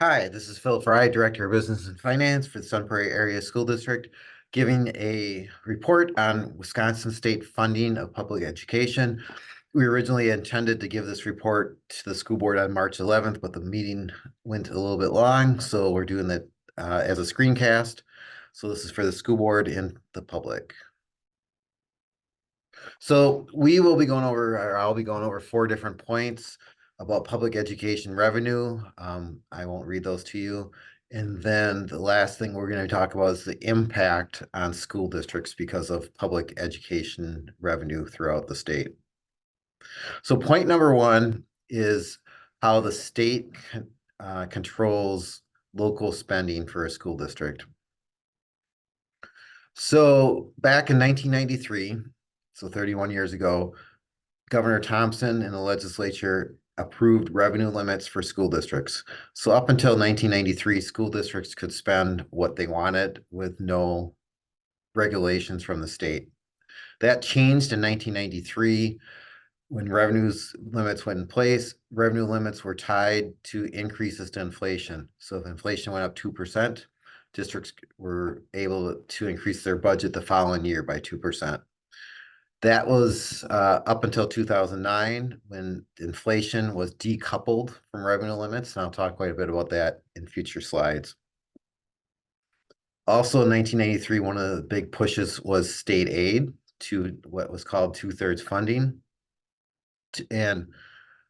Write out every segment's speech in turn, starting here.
Hi, this is Phil Fry, Director of Business and Finance for the Sun Prairie Area School District, giving a report on Wisconsin state funding of public education. We originally intended to give this report to the school board on March 11th, but the meeting went a little bit long, so we're doing that as a screencast. So this is for the school board and the public. So we will be going over, or I'll be going over 4 different points about public education revenue. I won't read those to you. And then the last thing we're going to talk about is the impact on school districts because of public education revenue throughout the state. So point number 1 is how the state controls local spending for a school district. So back in 1993, so 31 years ago, Governor Thompson and the legislature approved revenue limits for school districts. So up until 1993, school districts could spend what they wanted with no regulations from the state. That changed in 1993 when revenues limits went in place. Revenue limits were tied to increases to inflation. So if inflation went up 2%, districts were able to increase their budget the following year by 2%. That was up until 2009 when inflation was decoupled from revenue limits. And I'll talk quite a bit about that in future slides. Also in 1983, one of the big pushes was state aid to what was called 2/3 funding. And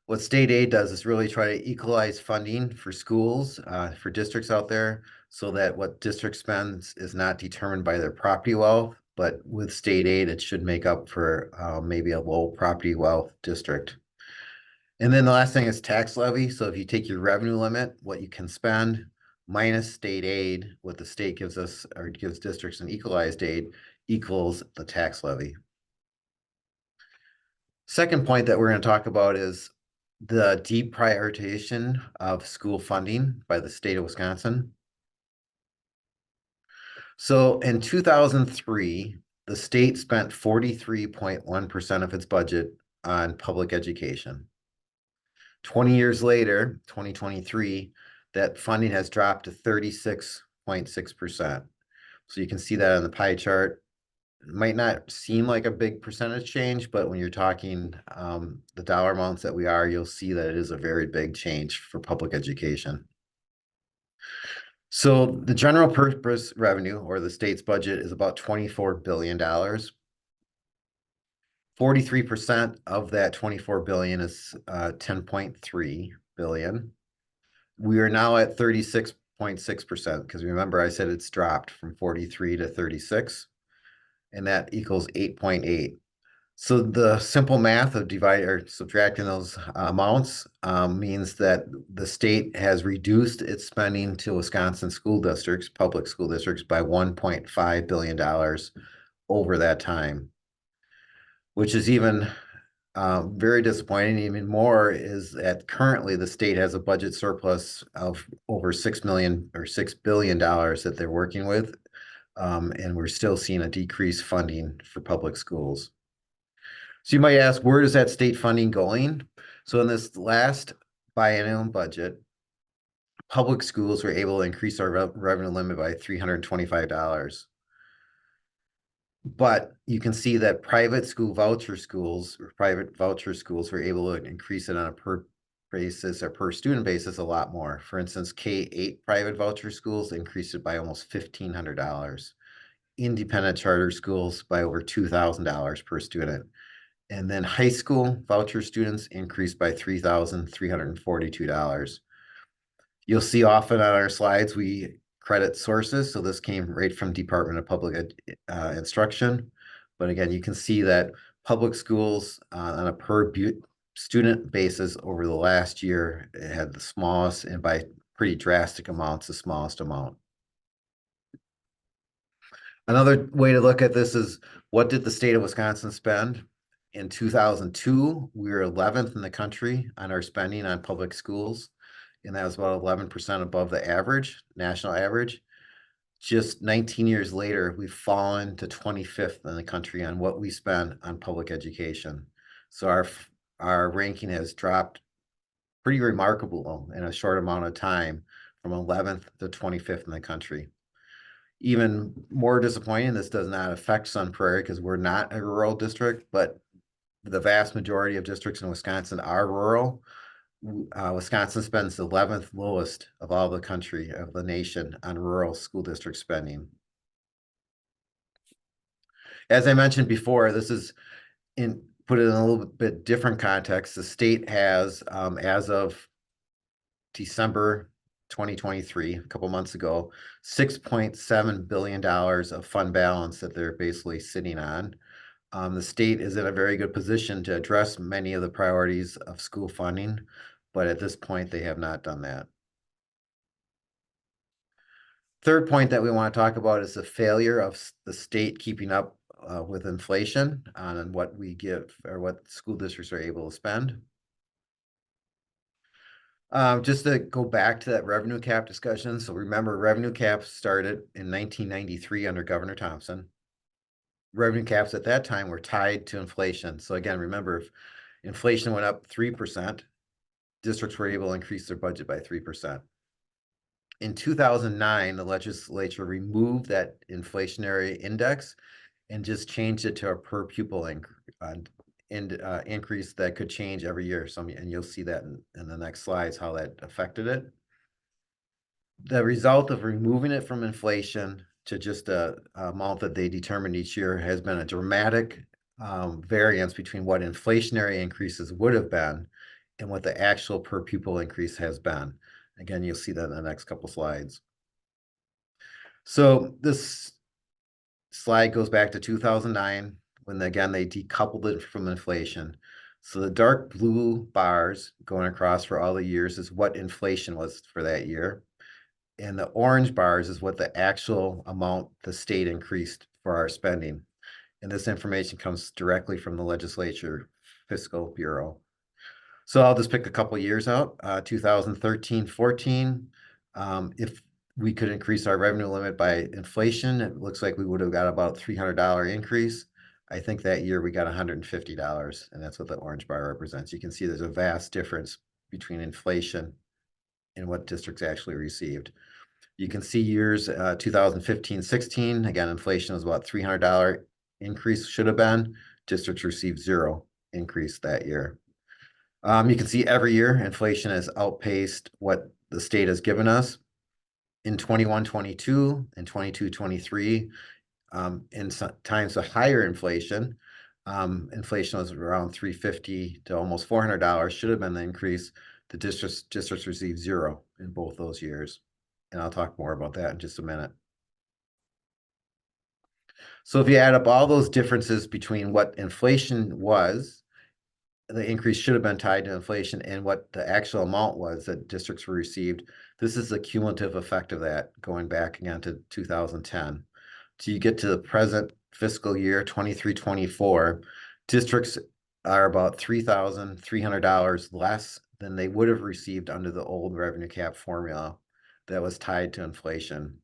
what state aid does is really try to equalize funding for schools, for districts out there, so that what district spends is not determined by their property wealth, but with state aid, it should make up for maybe a low property wealth district. And then the last thing is tax levy. So if you take your revenue limit, what you can spend, minus state aid, what the state gives us or gives districts an equalized aid, equals the tax levy. Second point that we're going to talk about is the deprioritization of school funding by the state of Wisconsin. So in 2003, the state spent 43.1% of its budget on public education. 20 years later, 2023, that funding has dropped to 36.6%. So you can see that on the pie chart. It might not seem like a big percentage change, but when you're talking the dollar amounts that we are, you'll see that it is a very big change for public education. So the general purpose revenue or the state's budget is about $24 billion. 43% of that 24 billion is 10.3 billion. We are now at 36.6% because remember I said it's dropped from 43 to 36, and that equals 8.8. So the simple math of dividing or subtracting those amounts means that the state has reduced its spending to Wisconsin school districts, public school districts, by $1.5 billion over that time, which is even very disappointing. Even more is that currently the state has a budget surplus of over $6 million or $6 billion that they're working with, and we're still seeing a decreased funding for public schools. So you might ask, where is that state funding going? So in this last biennial budget, public schools were able to increase our revenue limit by $325. But you can see that private voucher schools were able to increase it on a per basis or per student basis a lot more. For instance, K-8 private voucher schools increased it by almost $1,500. Independent charter schools by over $2,000 per student. And then high school voucher students increased by $3,342. You'll see often on our slides, we credit sources. So this came right from Department of Public Instruction. But again, you can see that public schools on a per student basis over the last year had the smallest, and by pretty drastic amounts, the smallest amount. Another way to look at this is, what did the state of Wisconsin spend? In 2002, we were 11th in the country on our spending on public schools, and that was about 11% above the average, national average. Just 19 years later, we've fallen to 25th in the country on what we spend on public education. So our ranking has dropped pretty remarkable in a short amount of time, from 11th to 25th in the country. Even more disappointing, this does not affect Sun Prairie because we're not a rural district, but the vast majority of districts in Wisconsin are rural. Wisconsin spends the 11th lowest of all the country of the nation on rural school district spending. As I mentioned before, this is put it in a little bit different context. The state has, as of December 2023, a couple months ago, $6.7 billion of fund balance that they're basically sitting on. The state is in a very good position to address many of the priorities of school funding, but at this point, they have not done that. Third point that we want to talk about is the failure of the state keeping up with inflation on what we give or what school districts are able to spend. Just to go back to that revenue cap discussion. So remember, revenue caps started in 1993 under Governor Thompson. Revenue caps at that time were tied to inflation. So again, remember, if inflation went up 3%, districts were able to increase their budget by 3%. In 2009, the legislature removed that inflationary index and just changed it to a per pupil increase that could change every year. And you'll see that in the next slides, how that affected it. The result of removing it from inflation to just a amount that they determined each year has been a dramatic variance between what inflationary increases would have been and what the actual per pupil increase has been. Again, you'll see that in the next couple slides. So this slide goes back to 2009 when again they decoupled it from inflation. So the dark blue bars going across for all the years is what inflation was for that year. And the orange bars is what the actual amount the state increased for our spending. And this information comes directly from the legislature fiscal bureau. So I'll just pick a couple years out, 2013-14. If we could increase our revenue limit by inflation, it looks like we would have got about $300 increase. I think that year we got $150, and that's what the orange bar represents. You can see there's a vast difference between inflation and what districts actually received. You can see years 2015-16, again, inflation was about $300 increase should have been. Districts received 0 increase that year. You can see every year inflation has outpaced what the state has given us. In 21-22 and 22-23, in times of higher inflation, inflation was around $350 to almost $400 should have been the increase. The districts received 0 in both those years. And I'll talk more about that in just a minute. So if you add up all those differences between what inflation was, the increase should have been tied to inflation, and what the actual amount was that districts were received, this is the cumulative effect of that going back again to 2010. So you get to the present fiscal year 23-24, districts are about $3,300 less than they would have received under the old revenue cap formula that was tied to inflation.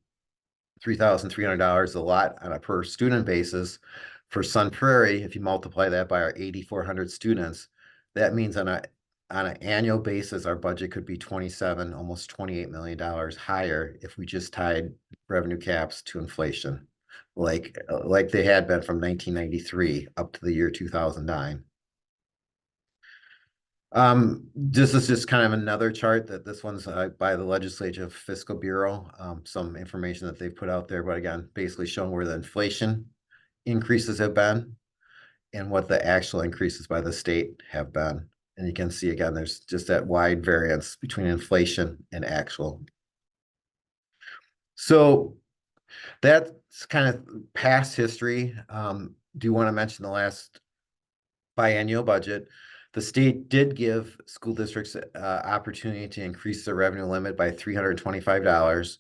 $3,300 is a lot on a per student basis. For Sun Prairie, if you multiply that by our 8,400 students, that means on an annual basis, our budget could be almost $28 million higher if we just tied revenue caps to inflation, like they had been from 1993 up to the year 2009. This is just kind of another chart that this one's by the Legislative Fiscal Bureau, some information that they've put out there, but again, basically showing where the inflation increases have been and what the actual increases by the state have been. And you can see again, there's just that wide variance between inflation and actual. So that's kind of past history. Do you want to mention the last biennial budget? The state did give school districts opportunity to increase their revenue limit by $325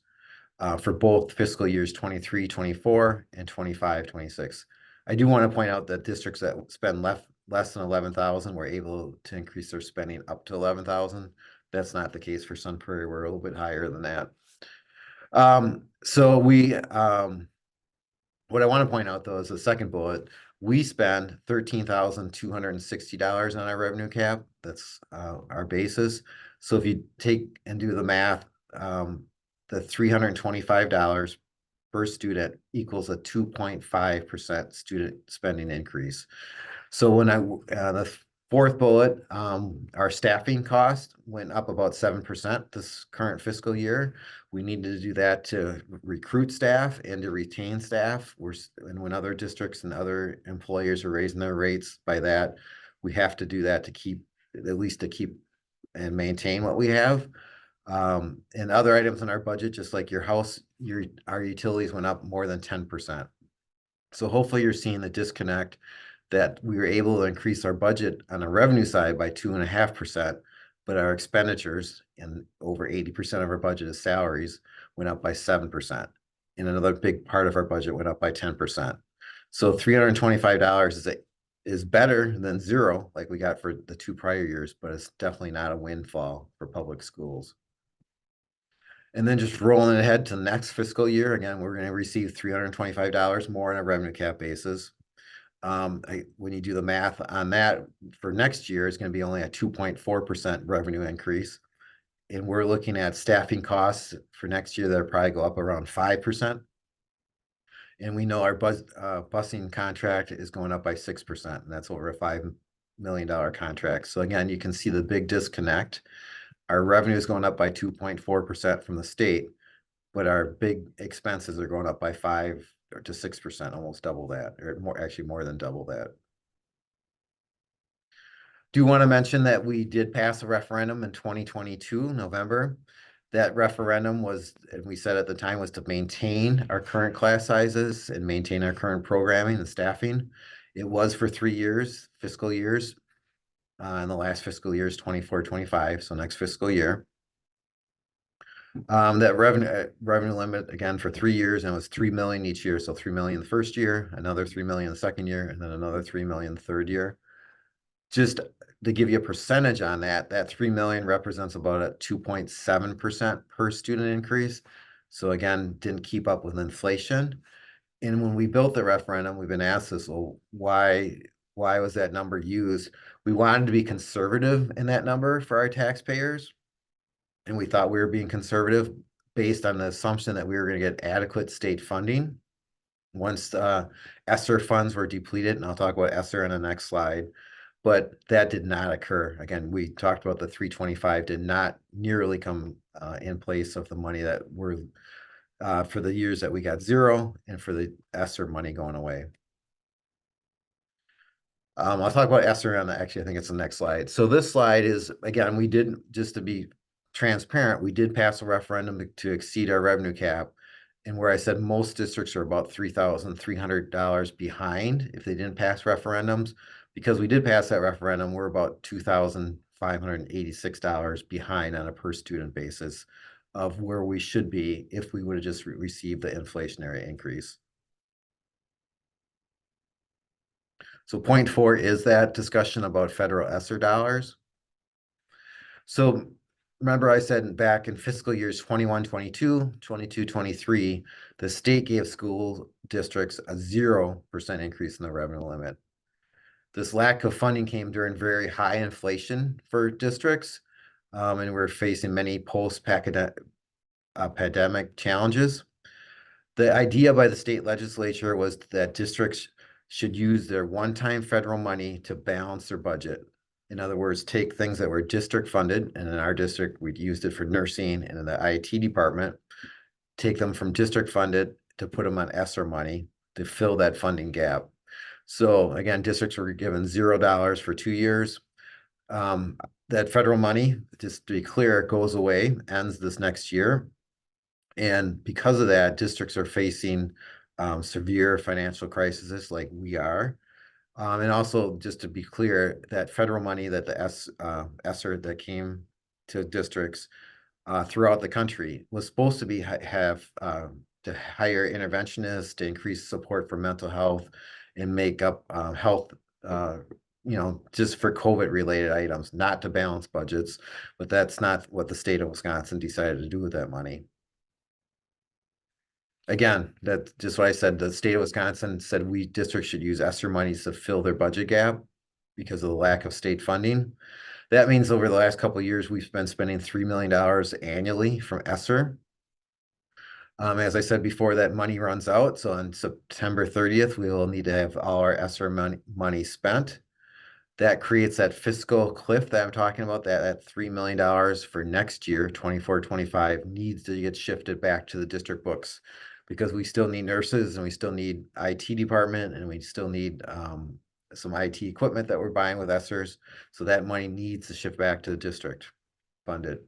for both fiscal years 23-24 and 25-26. I do want to point out that districts that spend less than 11,000 were able to increase their spending up to 11,000. That's not the case for Sun Prairie. We're a little bit higher than that. So what I want to point out though is the second bullet. We spend $13,260 on our revenue cap. That's our basis. So if you take and do the math, the $325 per student equals a 2.5% student spending increase. So when the fourth bullet, our staffing cost went up about 7% this current fiscal year. We needed to do that to recruit staff and to retain staff. And when other districts and other employers are raising their rates by that, we have to do that to keep, at least to keep and maintain what we have. And other items in our budget, just like our utilities went up more than 10%. So hopefully you're seeing the disconnect that we were able to increase our budget on the revenue side by 2.5%, but our expenditures, and over 80% of our budget is salaries, went up by 7%. And another big part of our budget went up by 10%. So $325 is better than zero, like we got for the 2 prior years, but it's definitely not a windfall for public schools. And then just rolling ahead to next fiscal year, again, we're going to receive $325 more on a revenue cap basis. When you do the math on that for next year, it's going to be only a 2.4% revenue increase. And we're looking at staffing costs for next year that'll probably go up around 5%. And we know our busing contract is going up by 6%, and that's over a $5 million contract. So again, you can see the big disconnect. Our revenue is going up by 2.4% from the state, but our big expenses are going up by 5 to 6%, almost double that, or actually more than double that. Do want to mention that we did pass a referendum in 2022, November. That referendum was, and we said at the time, was to maintain our current class sizes and maintain our current programming and staffing. It was for 3 years, fiscal years. And the last fiscal year is 24-25, so next fiscal year. That revenue limit again for 3 years, and it was 3 million each year. So 3 million the first year, another 3 million the second year, and then another 3 million the third year. Just to give you a percentage on that, that 3 million represents about a 2.7% per student increase. So again, didn't keep up with inflation. And when we built the referendum, we've been asked this, well, why was that number used? We wanted to be conservative in that number for our taxpayers. And we thought we were being conservative based on the assumption that we were going to get adequate state funding. Once ESSER funds were depleted, and I'll talk about ESSER on the next slide, but that did not occur. Again, we talked about the 325 did not nearly come in place of the money that were for the years that we got zero and for the ESSER money going away. I'll talk about ESSER on actually, I think it's the next slide. So this slide is, again, we didn't, just to be transparent, we did pass a referendum to exceed our revenue cap. And where I said most districts are about $3,300 behind if they didn't pass referendums, because we did pass that referendum, we're about $2,586 behind on a per student basis of where we should be if we would have just received the inflationary increase. So point 4 is that discussion about federal ESSER dollars. So remember I said back in fiscal years 21-22, 22-23, the state gave school districts a 0% increase in the revenue limit. This lack of funding came during very high inflation for districts, and we're facing many post-pandemic challenges. The idea by the state legislature was that districts should use their one-time federal money to balance their budget. In other words, take things that were district funded, and in our district, we'd used it for nursing and in the IT department, take them from district funded to put them on ESSER money to fill that funding gap. So again, districts were given $0 for 2 years. That federal money, just to be clear, goes away, ends this next year. And because of that, districts are facing severe financial crises like we are. And also, just to be clear, that federal money that the ESSER that came to districts throughout the country was supposed to be to hire interventionists, to increase support for mental health, and make up health, just for COVID related items, not to balance budgets. But that's not what the state of Wisconsin decided to do with that money. Again, that's just what I said. The state of Wisconsin said districts should use ESSER monies to fill their budget gap because of the lack of state funding. That means over the last couple of years, we've been spending $3 million annually from ESSER. As I said before, that money runs out. So on September 30th, we will need to have all our ESSER money spent. That creates that fiscal cliff that I'm talking about, that $3 million for next year, 24-25, needs to get shifted back to the district books because we still need nurses and we still need IT department and we still need some IT equipment that we're buying with ESSERs. So that money needs to shift back to the district funded.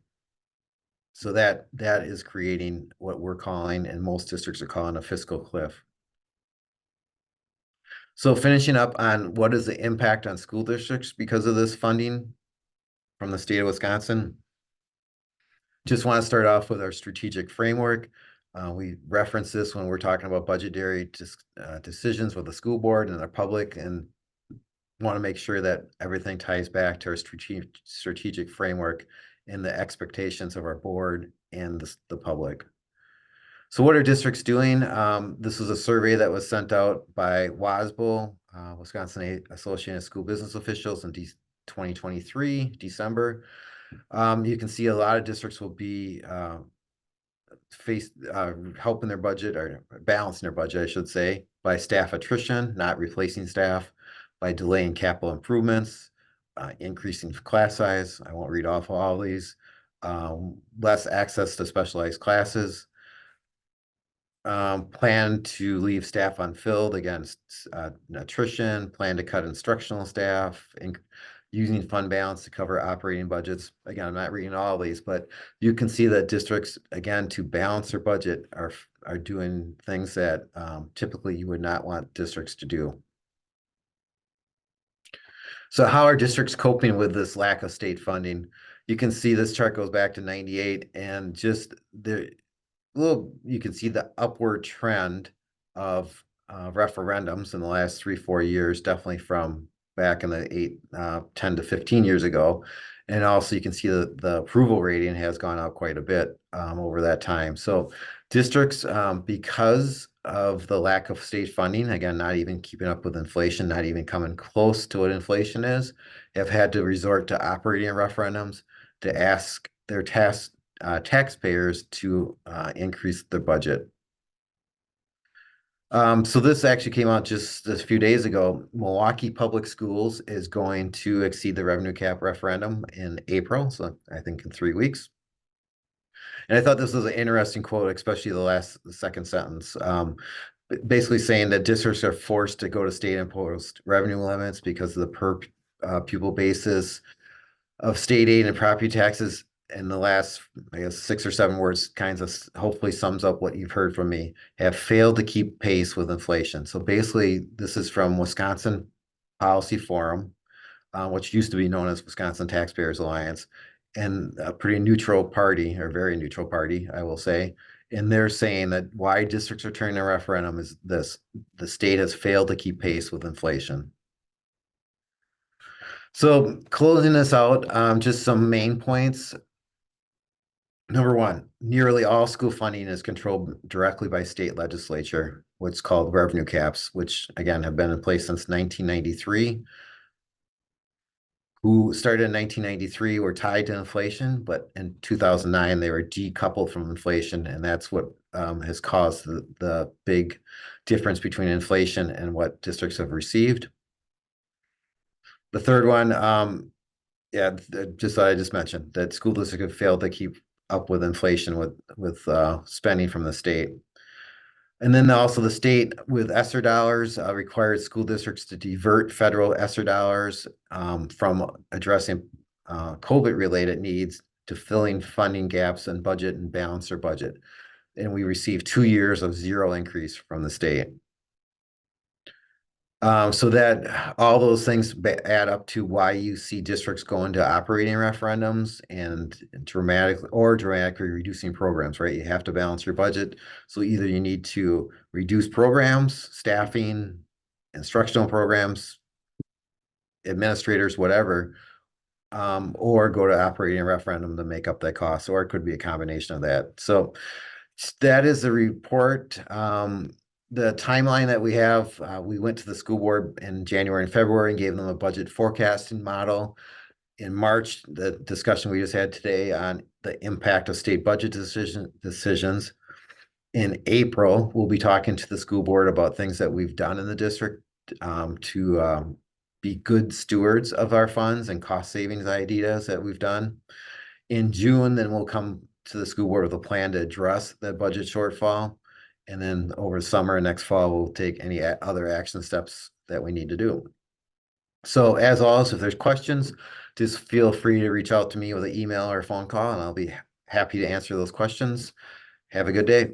So that is creating what we're calling, and most districts are calling, a fiscal cliff. So finishing up on what is the impact on school districts because of this funding from the state of Wisconsin. Just want to start off with our strategic framework. We reference this when we're talking about budgetary decisions with the school board and the public, and want to make sure that everything ties back to our strategic framework and the expectations of our board and the public. So what are districts doing? This was a survey that was sent out by WASBO, Wisconsin Associated School Business Officials in 2023, December. You can see a lot of districts will be helping their budget, or balancing their budget, I should say, by staff attrition, not replacing staff, by delaying capital improvements, increasing class size. I won't read off all these. Less access to specialized classes. Plan to leave staff unfilled against attrition, plan to cut instructional staff, and using fund balance to cover operating budgets. Again, I'm not reading all these, but you can see that districts, again, to balance their budget are doing things that typically you would not want districts to do. So how are districts coping with this lack of state funding? You can see this chart goes back to 98, and just you can see the upward trend of referendums in the last 3-4 years, definitely from back in the 10 to 15 years ago. And also you can see the approval rating has gone up quite a bit over that time. So districts, because of the lack of state funding, again, not even keeping up with inflation, not even coming close to what inflation is, have had to resort to operating referendums to ask their taxpayers to increase their budget. So this actually came out just a few days ago. Milwaukee Public Schools is going to exceed the revenue cap referendum in April, so I think in 3 weeks. And I thought this was an interesting quote, especially the second sentence. Basically saying that districts are forced to go to state imposed revenue limits because of the per pupil basis of state aid and property taxes. In the last, I guess, 6 or 7 words, kinds of hopefully sums up what you've heard from me, have failed to keep pace with inflation. So basically, this is from Wisconsin Policy Forum, which used to be known as Wisconsin Taxpayers Alliance, and a pretty neutral party, or very neutral party, I will say. And they're saying that why districts are turning a referendum is this: the state has failed to keep pace with inflation. So closing this out, just some main points. Number one, nearly all school funding is controlled directly by state legislature, what's called revenue caps, which again have been in place since 1993. Who started in 1993 were tied to inflation, but in 2009 they were decoupled from inflation, and that's what has caused the big difference between inflation and what districts have received. The third one, yeah, just I just mentioned that school districts have failed to keep up with inflation with spending from the state. And then also the state with ESSER dollars required school districts to divert federal ESSER dollars from addressing COVID-related needs to filling funding gaps in budget and balance their budget. And we received 2 years of zero increase from the state. So that all those things add up to why you see districts going to operating referendums and dramatically reducing programs, right? You have to balance your budget. So either you need to reduce programs, staffing, instructional programs, administrators, whatever, or go to operating referendum to make up that cost, or it could be a combination of that. So that is the report. The timeline that we have, we went to the school board in January and February and gave them a budget forecasting model. In March, the discussion we just had today on the impact of state budget decisions. In April, we'll be talking to the school board about things that we've done in the district to be good stewards of our funds and cost savings ideas that we've done. In June, then we'll come to the school board with a plan to address the budget shortfall. And then over summer and next fall, we'll take any other action steps that we need to do. So as always, if there's questions, just feel free to reach out to me with an email or a phone call, and I'll be happy to answer those questions. Have a good day.